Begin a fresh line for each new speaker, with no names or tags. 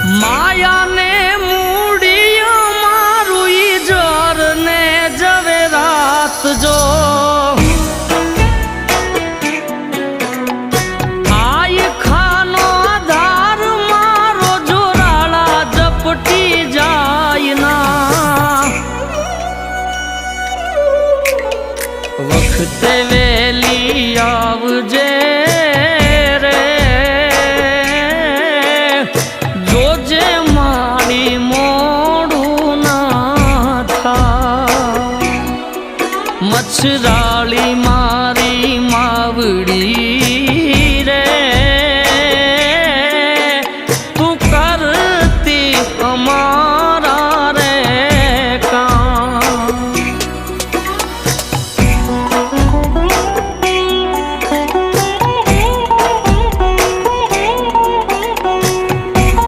માયાને મૂડી મારું ઈ જર ને જવે રાત જો આય ખાનો આધાર મારો જોરાળા ઝપટી જાય ના વખતે વેલી આવજે મચ્છરા